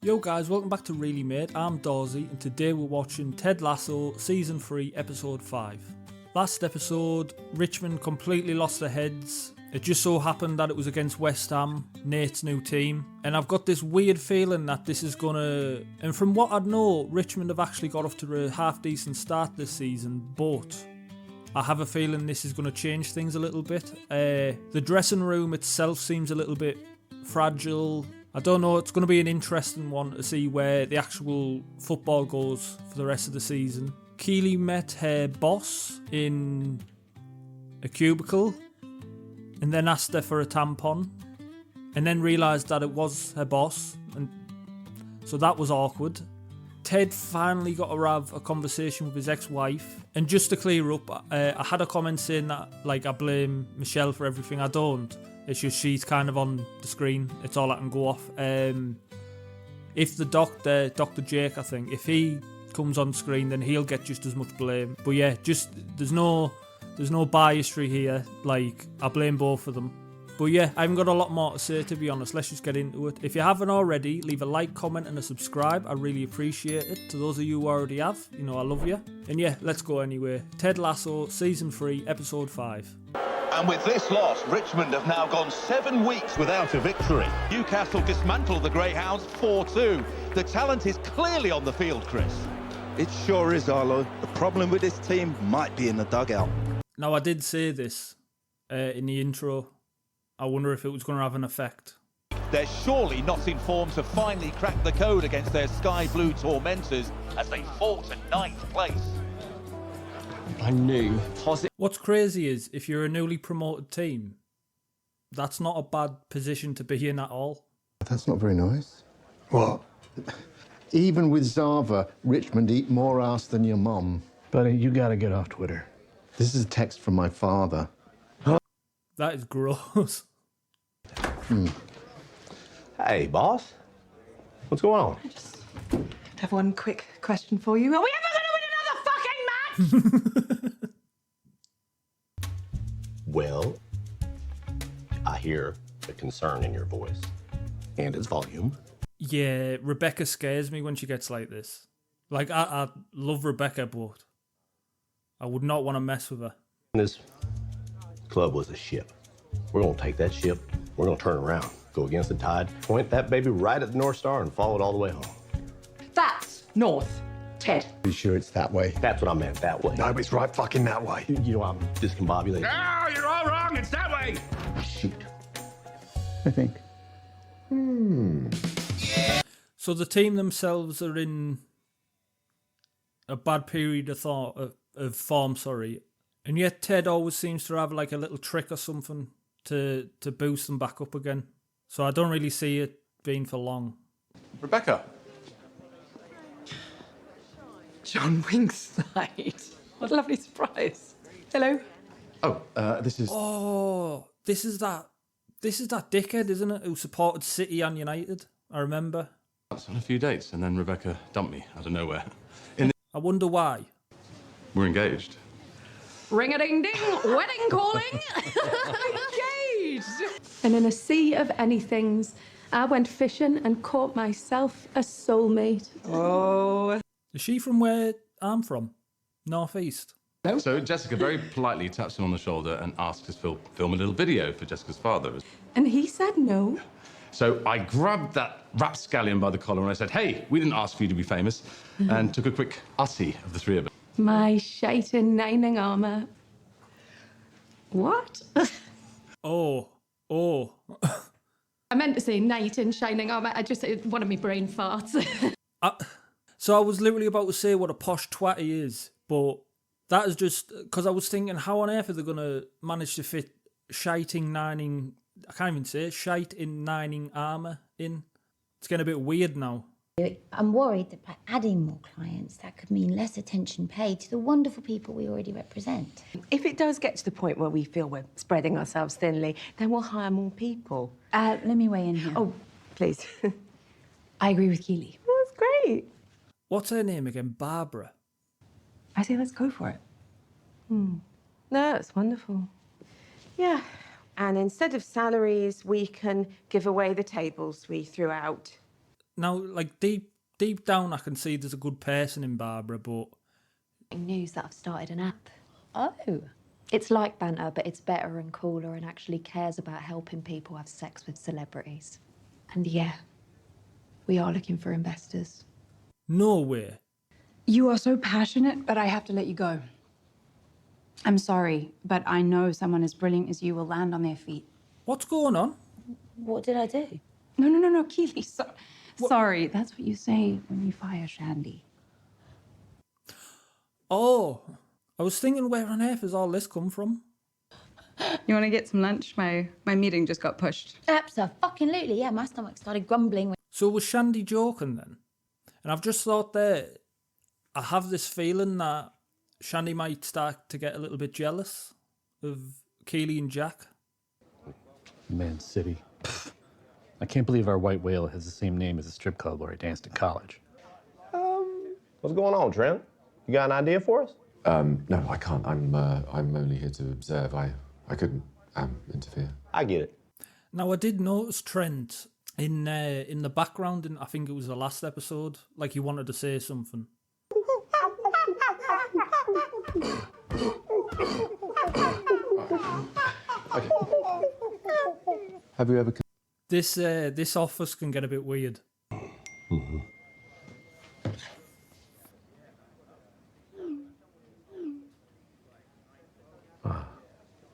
Yo guys, welcome back to Really Mate. I'm Dorsey and today we're watching Ted Lasso Season 3 Episode 5. Last episode, Richmond completely lost their heads. It just so happened that it was against West Ham, Nate's new team. And I've got this weird feeling that this is gonna... And from what I know, Richmond have actually got off to a half-decent start this season, but I have a feeling this is going to change things a little bit. The dressing room itself seems a little bit fragile. I don't know, it's going to be an interesting one to see where the actual football goes for the rest of the season. Keeley met her boss in a cubicle and then asked her for a tampon and then realised that it was her boss, and so that was awkward. Ted finally got to have a conversation with his ex-wife, and just to clear up, I had a comment saying that I blame Michelle for everything. I don't. It's just she's kind of on the screen. It's all I can go off. If the Dr. Jake, I think, if he comes on screen, then he'll get just as much blame. But yeah, just there's no biasry here. I blame both of them. But yeah, I haven't got a lot more to say, to be honest. Let's just get into it. If you haven't already, leave a like, comment and a subscribe. I really appreciate it. To those of you who already have, I love you. And yeah, let's go anyway. Ted Lasso, Season 3, Episode 5. And with this loss, Richmond have now gone 7 weeks without a victory. Newcastle dismantled the Greyhounds 4-2. The talent is clearly on the field, Chris. It sure is, Arlo. The problem with this team might be in the dugout. Now, I did say this in the intro. I wonder if it was going to have an effect. They're surely not in form to finally crack the code against their sky blue tormentors as they fall to 9th place. I knew positive. What's crazy is, if you're a newly promoted team, that's not a bad position to be in at all. That's not very nice. What? Even with Zava, Richmond eat more ass than your mum. Buddy, you gotta get off Twitter. This is a text from my father. That is gross. Hey, boss. What's going on? I just have one quick question for you. Are we ever going to win another fucking match? Well, I hear the concern in your voice and its volume. Yeah, Rebecca scares me when she gets like this. I love Rebecca, but I would not want to mess with her. This club was a ship. We're going to take that ship, we're going to turn around, go against the tide, point that baby right at the North Star and follow it all the way home. That's north, Ted. Be sure it's that way. That's what I meant, that way. No, it's right fucking that way. You know, I'm discombobulated. No, you're all wrong. It's that way. Shoot. I think. So the team themselves are in a bad period of form, and yet Ted always seems to have a little trick or something to boost them back up again. So I don't really see it being for long. Rebecca. John Wingside. What a lovely surprise. Hello. Oh, this is... Oh, this is that dickhead, isn't it, who supported City and United? I remember. That's on a few dates, and then Rebecca dumped me out of nowhere. I wonder why. We're engaged. Ring-a-ding-ding, wedding calling. Engaged. And in a sea of anythings, I went fishing and caught myself a soulmate. Oh. Is she from where I'm from? North East. So Jessica very politely taps him on the shoulder and asks us to film a little video for Jessica's father. And he said no. So I grabbed that rapscallion by the collar and I said, hey, we didn't ask for you to be famous, and took a quick ussy of the three of us. My shite in nining armour. What? Oh. I meant to say knight in shining armour. One of my brain farts. So I was literally about to say what a posh twat he is, but that is just because I was thinking, how on earth are they going to manage to fit shite in nining armour in? It's getting a bit weird now. I'm worried that by adding more clients, that could mean less attention paid to the wonderful people we already represent. If it does get to the point where we feel we're spreading ourselves thinly, then we'll hire more people. Let me weigh in here. Oh, please. I agree with Keeley. That's great. What's her name again? Barbara. I say let's go for it. No, that's wonderful. Yeah. And instead of salaries, we can give away the tables we threw out. Now, like, deep down, I can see there's a good person in Barbara, but... News that I've started an app. Oh. It's like banter, but it's better and cooler and actually cares about helping people have sex with celebrities. And yeah, we are looking for investors. No way. You are so passionate, but I have to let you go. I'm sorry, but I know someone as brilliant as you will land on their feet. What's going on? What did I do? No, Keeley. Sorry, that's what you say when you fire Shandy. Oh, I was thinking, where on earth has all this come from? You want to get some lunch? My meeting just got pushed. Absolutely, yeah. My stomach started grumbling. So was Shandy joking then? And I've just thought there, I have this feeling that Shandy might start to get a little bit jealous of Keeley and Jack. Man City. I can't believe our white whale has the same name as a strip club where I danced in college. What's going on, Trent? You got an idea for us? No, I can't. I'm only here to observe. I couldn't interfere. I get it. Now, I did notice Trent in the background, and I think it was the last episode, like he wanted to say something. Okay. Have you ever... This office can get a bit weird. Mm-hmm.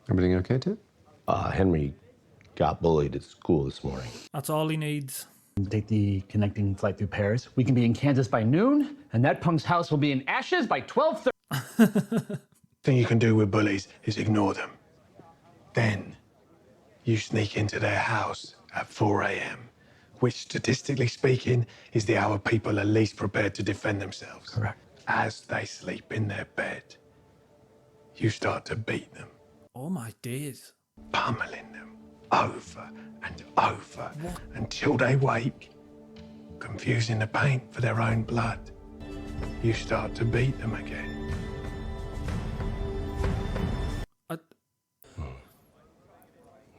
Everything okay, Ted? Henry got bullied at school this morning. That's all he needs. Take the connecting flight through Paris. We can be in Kansas by noon, and that punk's house will be in ashes by 12:30. Thing you can do with bullies is ignore them. Then you sneak into their house at 4 a.m., which, statistically speaking, is the hour people are least prepared to defend themselves. Correct. As they sleep in their bed, you start to beat them, Oh my days. pummeling them over and over until they wake, confusing the paint for their own blood. You start to beat them again.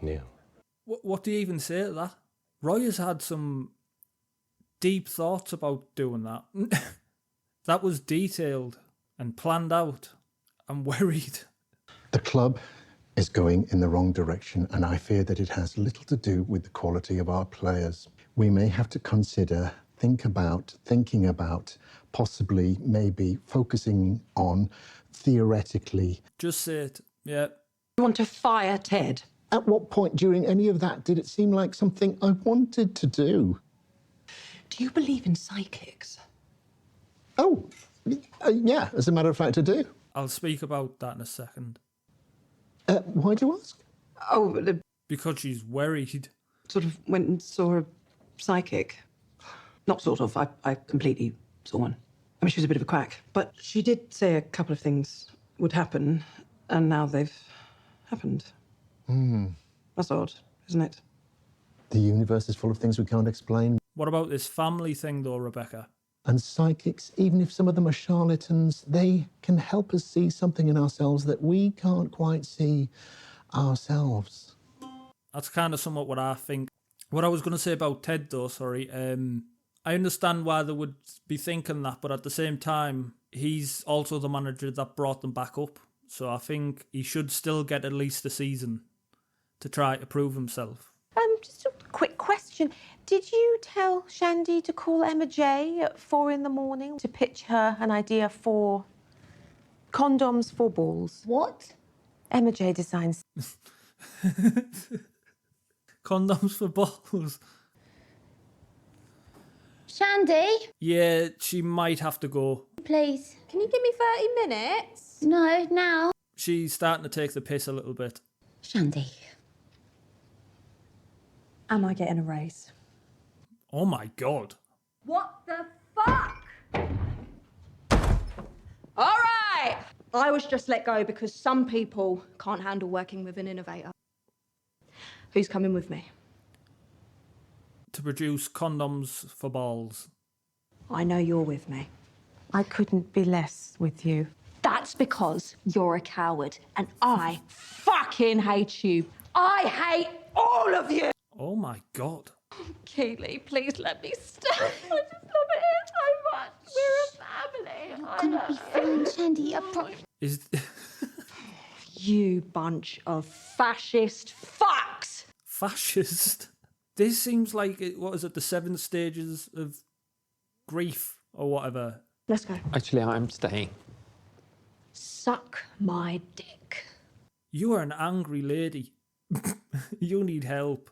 Yeah. What do you even say to that? Roy has had some deep thoughts about doing that. That was detailed and planned out. I'm worried. The club is going in the wrong direction, and I fear that it has little to do with the quality of our players. We may have to consider, thinking about, possibly, maybe focusing on, theoretically. Just say it. Yeah. You want to fire Ted? At what point during any of that did it seem like something I wanted to do? Do you believe in psychics? Oh, yeah, as a matter of fact, I do. I'll speak about that in a second. Why do you ask? Oh, Because she's worried. Sort of went and saw a psychic. Not sort of, I completely saw one. I mean, she was a bit of a quack. But she did say a couple of things would happen, and now they've happened. That's odd, isn't it? The universe is full of things we can't explain. What about this family thing, though, Rebecca? And psychics, even if some of them are charlatans, they can help us see something in ourselves that we can't quite see ourselves. That's kind of somewhat what I think. What I was going to say about Ted, though, sorry, I understand why they would be thinking that, but at the same time, he's also the manager that brought them back up. So I think he should still get at least a season to try to prove himself. Just a quick question. Did you tell Shandy to call Emma J at 4 a.m. to pitch her an idea for condoms for balls? What? Emma J designs. Condoms for balls. Shandy? Yeah, she might have to go. Please. Can you give me 30 minutes? No, now. She's starting to take the piss a little bit. Shandy. Am I getting a raise? Oh my God. What the fuck? All right! I was just let go because some people can't handle working with an innovator. Who's coming with me? To produce condoms for balls. I know you're with me. I couldn't be less with you. That's because you're a coward, and I fucking hate you. I hate all of you! Oh my God. Keeley, please let me stay. I just love it here so much. We're a family. You're gonna be fine, Shandy. I promise. Is You bunch of fascist fucks! fascist? This seems like, what is it, the 7 stages of grief or whatever. Let's go. Actually, I'm staying. Suck my dick. You are an angry lady. You need help.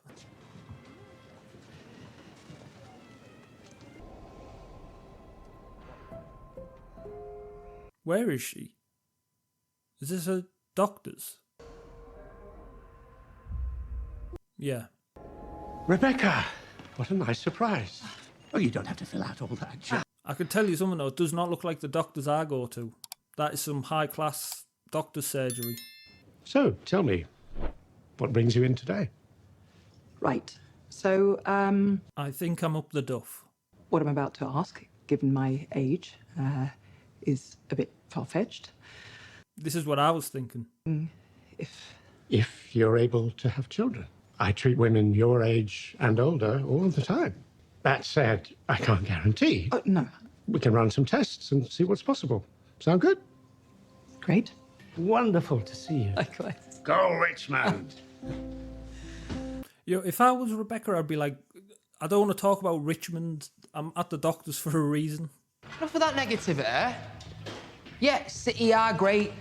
Where is she? Is this a doctor's? Yeah. Rebecca, what a nice surprise. Oh, you don't have to fill out all that, Jack. I could tell you something though, it does not look like the doctors I go to. That is some high-class doctor's surgery. So, tell me, what brings you in today? Right. So, I think I'm up the duff. what I'm about to ask, given my age, is a bit far-fetched. This is what I was thinking. If you're able to have children. I treat women your age and older all the time. That said, I can't guarantee. No. We can run some tests and see what's possible. Sound good? Great. Wonderful to see you. Likewise. Go, Richmond! Yo, if I was Rebecca, I'd be like, I don't want to talk about Richmond. I'm at the doctor's for a reason. Enough of that negativity. Yeah, City are great.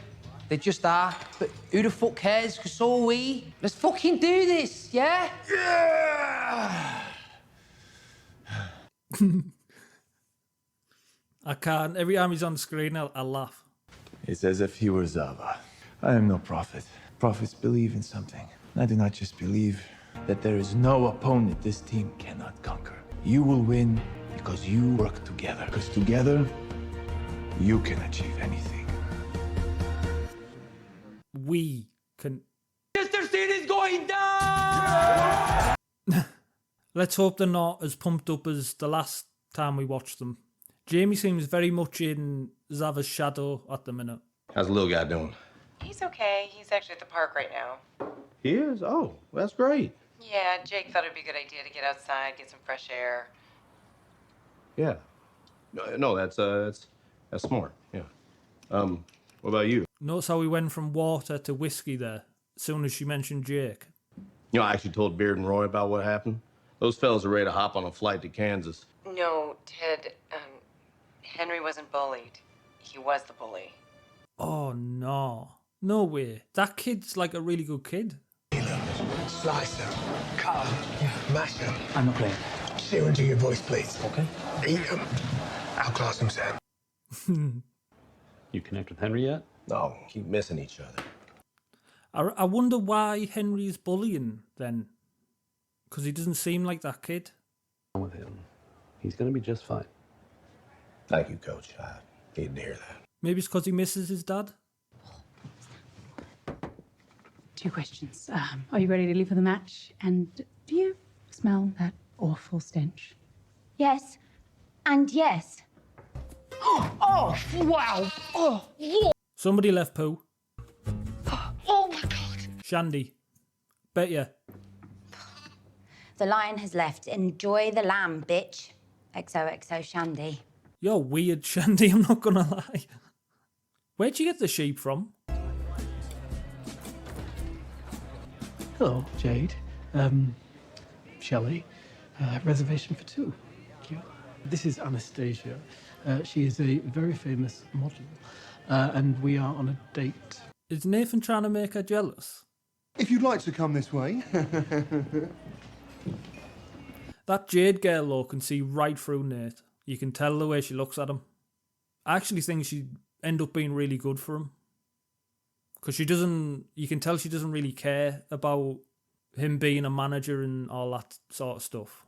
They just are. But who the fuck cares? Because so are we. Let's fucking do this, yeah? Yeah! I can't. Every time he's on screen, I'll laugh. It's as if he were Zava. I am no prophet. Prophets believe in something. I do not just believe that there is no opponent this team cannot conquer. You will win because you work together. Because together, you can achieve anything. We can... Manchester City's going down! Let's hope they're not as pumped up as the last time we watched them. Jamie seems very much in Zava's shadow at the minute. How's the little guy doing? He's okay. He's actually at the park right now. He is? Oh, that's great. Yeah, Jake thought it'd be a good idea to get outside, get some fresh air. Yeah. No, that's smart. Yeah. What about you? Notice how we went from water to whiskey there, as soon as she mentioned Jake. You know, I actually told Beard and Roy about what happened. Those fellas are ready to hop on a flight to Kansas. No, Ted, Henry wasn't bullied. He was the bully. Oh, no. No way. That kid's like a really good kid. Slice them, cut them, mash them. I'm not playing. Sheer into your voice, please. Okay. Eat them. Outclass them, Sam. You connect with Henry yet? No, keep missing each other. I wonder why Henry's bullying then. Because he doesn't seem like that kid. With him. He's going to be just fine. Thank you, Coach. I needed to hear that. Maybe it's because he misses his dad. 2 questions. Are you ready to leave for the match? And do you smell that awful stench? Yes. And yes. Oh, wow. Oh, yeah. Somebody left poo. Oh, my God. Shandy. Bet ya. The lion has left. Enjoy the lamb, bitch. XOXO Shandy. You're weird, Shandy, I'm not gonna lie. Where'd you get the sheep from? Hello, Jade. Shelley. Reservation for 2. Thank you. This is Anastasia. She is a very famous model, and we are on a date. Is Nathan trying to make her jealous? If you'd like to come this way. That Jade girl, though, can see right through Nate. You can tell the way she looks at him. I actually think she'd end up being really good for him. Because she doesn't... You can tell she doesn't really care about him being a manager and all that sort of stuff.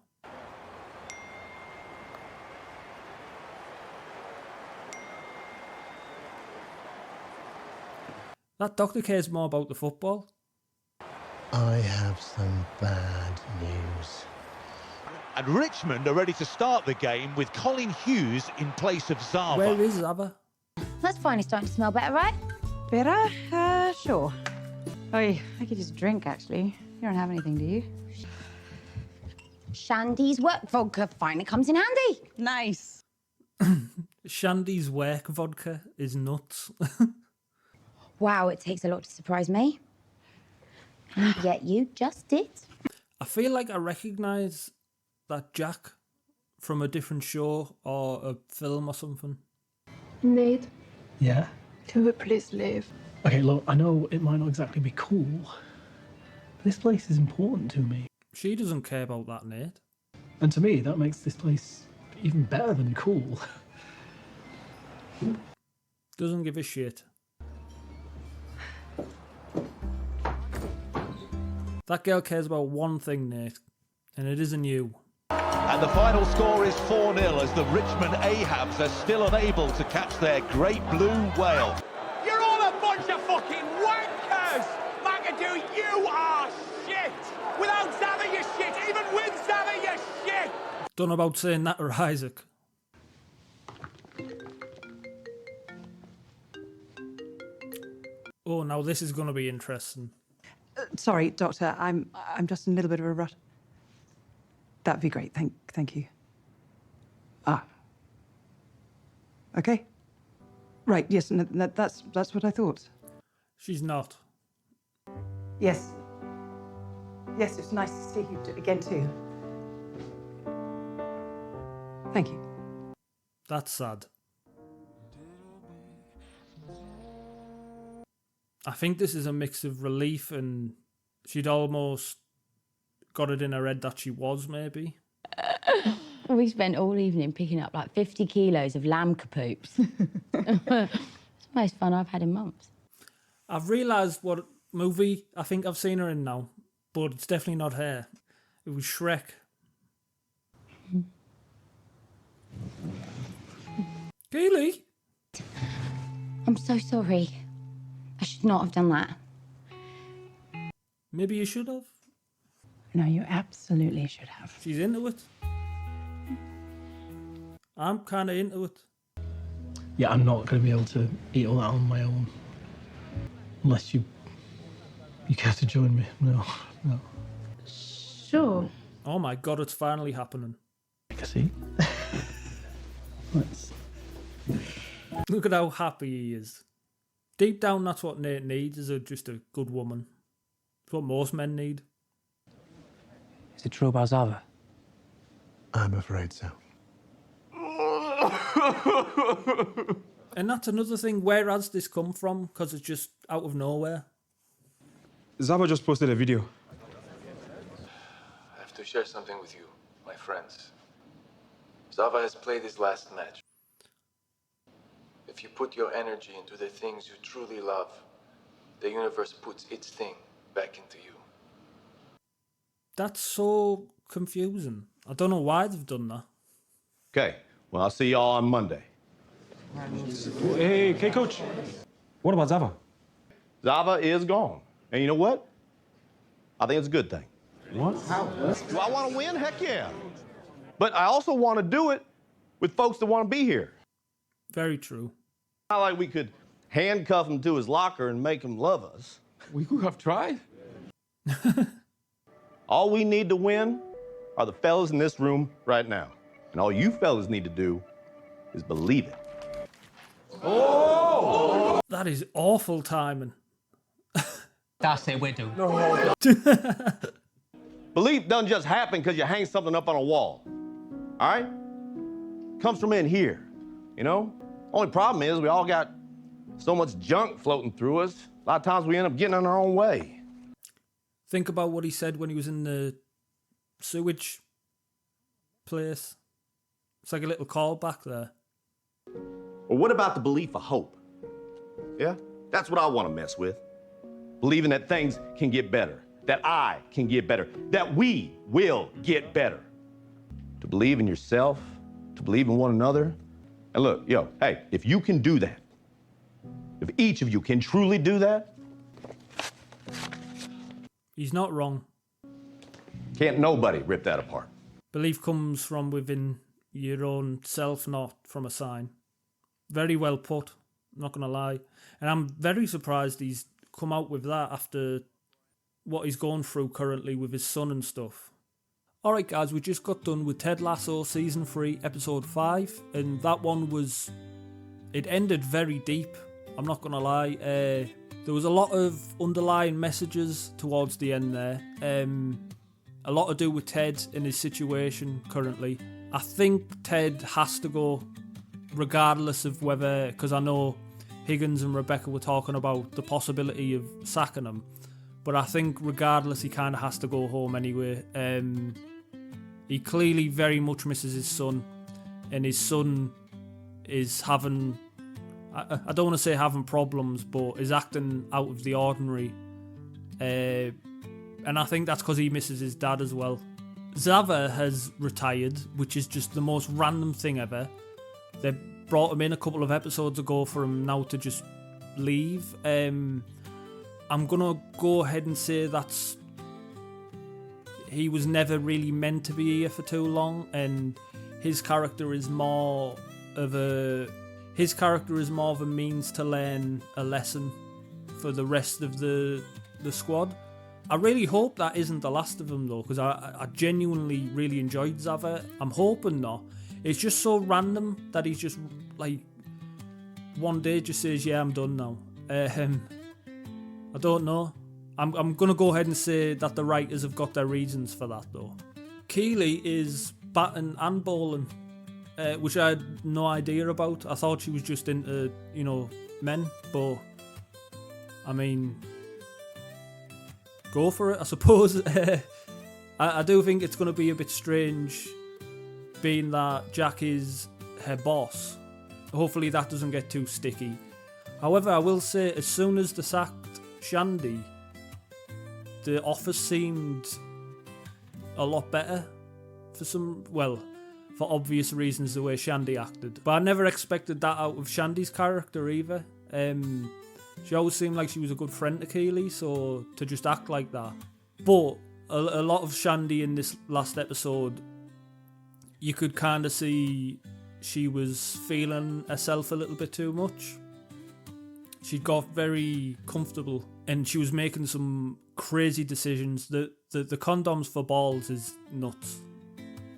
That doctor cares more about the football. I have some bad news. And Richmond are ready to start the game with Colin Hughes in place of Zava. Where is Zava? That's finally starting to smell better, right? Better? Sure. Oh, I could just drink, actually. You don't have anything, do you? Shandy's work vodka finally comes in handy. Nice. Shandy's work vodka is nuts. Wow, it takes a lot to surprise me. And yet you just did. I feel like I recognise that Jack from a different show or a film or something. Nate, Yeah? can we please leave? Okay, look, I know it might not exactly be cool, but this place is important to me. She doesn't care about that, Nate. And to me, that makes this place even better than cool. Doesn't give a shit. That girl cares about one thing, Nate, and it isn't you. And the final score is 4-0 as the Richmond Ahabs are still unable to catch their great blue whale. You're all a bunch of fucking wankers! McAdoo, you are shit! Without Zava, you're shit! Even with Zava, you're shit! Don't know about saying that or Isaac. Oh, now this is going to be interesting. Sorry, Doctor, I'm just in a little bit of a rut. That'd be great. Thank you. Ah. Okay. Right. Yes. That's what I thought. She's not. Yes. Yes. It's nice to see you again too. Thank you. That's sad. I think this is a mix of relief and she'd almost got it in her head that she was, maybe. We spent all evening picking up like 50 kilos of lamb kapoops. It's the most fun I've had in months. I've realised what movie I think I've seen her in now, but it's definitely not her. It was Shrek. Keeley? I'm so sorry. I should not have done that. Maybe you should have. No, you absolutely should have. She's into it. I'm kind of into it. Yeah, I'm not going to be able to eat all that on my own. Unless you care to join me. No. Sure. Oh my god, it's finally happening. Take a seat. Let's... Look at how happy he is. Deep down, that's what Nate needs, is just a good woman. It's what most men need. Is it true about Zava? I'm afraid so. And that's another thing, where has this come from? Because it's just out of nowhere. Zava just posted a video. I have to share something with you, my friends. Zava has played his last match. If you put your energy into the things you truly love, the universe puts its thing back into you. That's so confusing. I don't know why they've done that. Okay, well, I'll see y'all on Monday. Hey, coach. What about Zava? Zava is gone. And you know what? I think it's a good thing. What? Do I want to win? Heck yeah. But I also want to do it with folks that want to be here. Very true. Not like we could handcuff him to his locker and make him love us. We could have tried. All we need to win are the fellas in this room right now. And all you fellas need to do is believe it. Oh! That is awful timing. That's it, we do. Belief doesn't just happen because you hang something up on a wall. All right? Comes from in here, you know? Only problem is we all got so much junk floating through us. A lot of times we end up getting in our own way. Think about what he said when he was in the sewage place. It's like a little callback there. Or what about the belief of hope? Yeah? That's what I want to mess with. Believing that things can get better, that I can get better, that we will get better. To believe in yourself, to believe in one another. And look, hey, if you can do that, if each of you can truly do that, he's not wrong. Can't nobody rip that apart. Belief comes from within your own self, not from a sign. Very well put, not going to lie. And I'm very surprised he's come out with that after what he's going through currently with his son and stuff. Alright guys, we just got done with Ted Lasso Season 3 Episode 5, and that one was... it ended very deep, I'm not gonna lie. There was a lot of underlying messages towards the end there. A lot to do with Ted and his situation currently. I think Ted has to go, regardless of whether... because I know Higgins and Rebecca were talking about the possibility of sacking him. But I think regardless, he kind of has to go home anyway. He clearly very much misses his son. And his son is having... I don't want to say having problems, but is acting out of the ordinary. And I think that's because he misses his dad as well. Zava has retired, which is just the most random thing ever. They brought him in a couple of episodes ago for him now to just leave. I'm going to go ahead and say that's... he was never really meant to be here for too long, and his character is more of a... his character is more of a means to learn a lesson for the rest of the squad. I really hope that isn't the last of him though, because I genuinely really enjoyed Zava. I'm hoping not. It's just so random that he's just like one day just says, yeah, I'm done now. I don't know. I'm going to go ahead and say that the writers have got their reasons for that though. Keeley is batting and bowling, which I had no idea about. I thought she was just into, men, but I mean, go for it, I suppose. I do think it's going to be a bit strange being that Jack is her boss. Hopefully that doesn't get too sticky. However, I will say, as soon as they sacked Shandy, the office seemed a lot better for obvious reasons, the way Shandy acted. But I never expected that out of Shandy's character either. She always seemed like she was a good friend to Keeley, so to just act like that. But a lot of Shandy in this last episode, you could kind of see she was feeling herself a little bit too much. She got very comfortable and she was making some crazy decisions. The condoms for balls is nuts.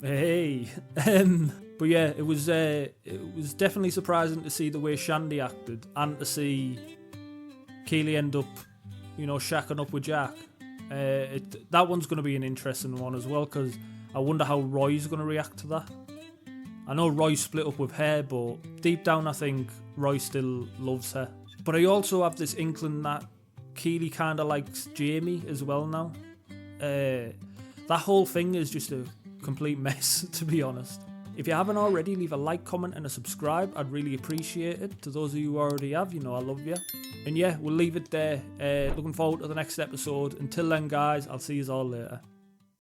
Hey. But yeah, it was definitely surprising to see the way Shandy acted and to see Keeley end up, shacking up with Jack. That one's going to be an interesting one as well, because I wonder how Roy's going to react to that. I know Roy split up with her, but deep down I think Roy still loves her. But I also have this inkling that Keeley kind of likes Jamie as well now. That whole thing is just a complete mess, to be honest. If you haven't already, leave a like, comment and a subscribe. I'd really appreciate it. To those of you who already have, I love you. And yeah, we'll leave it there. Looking forward to the next episode. Until then, guys, I'll see you all later.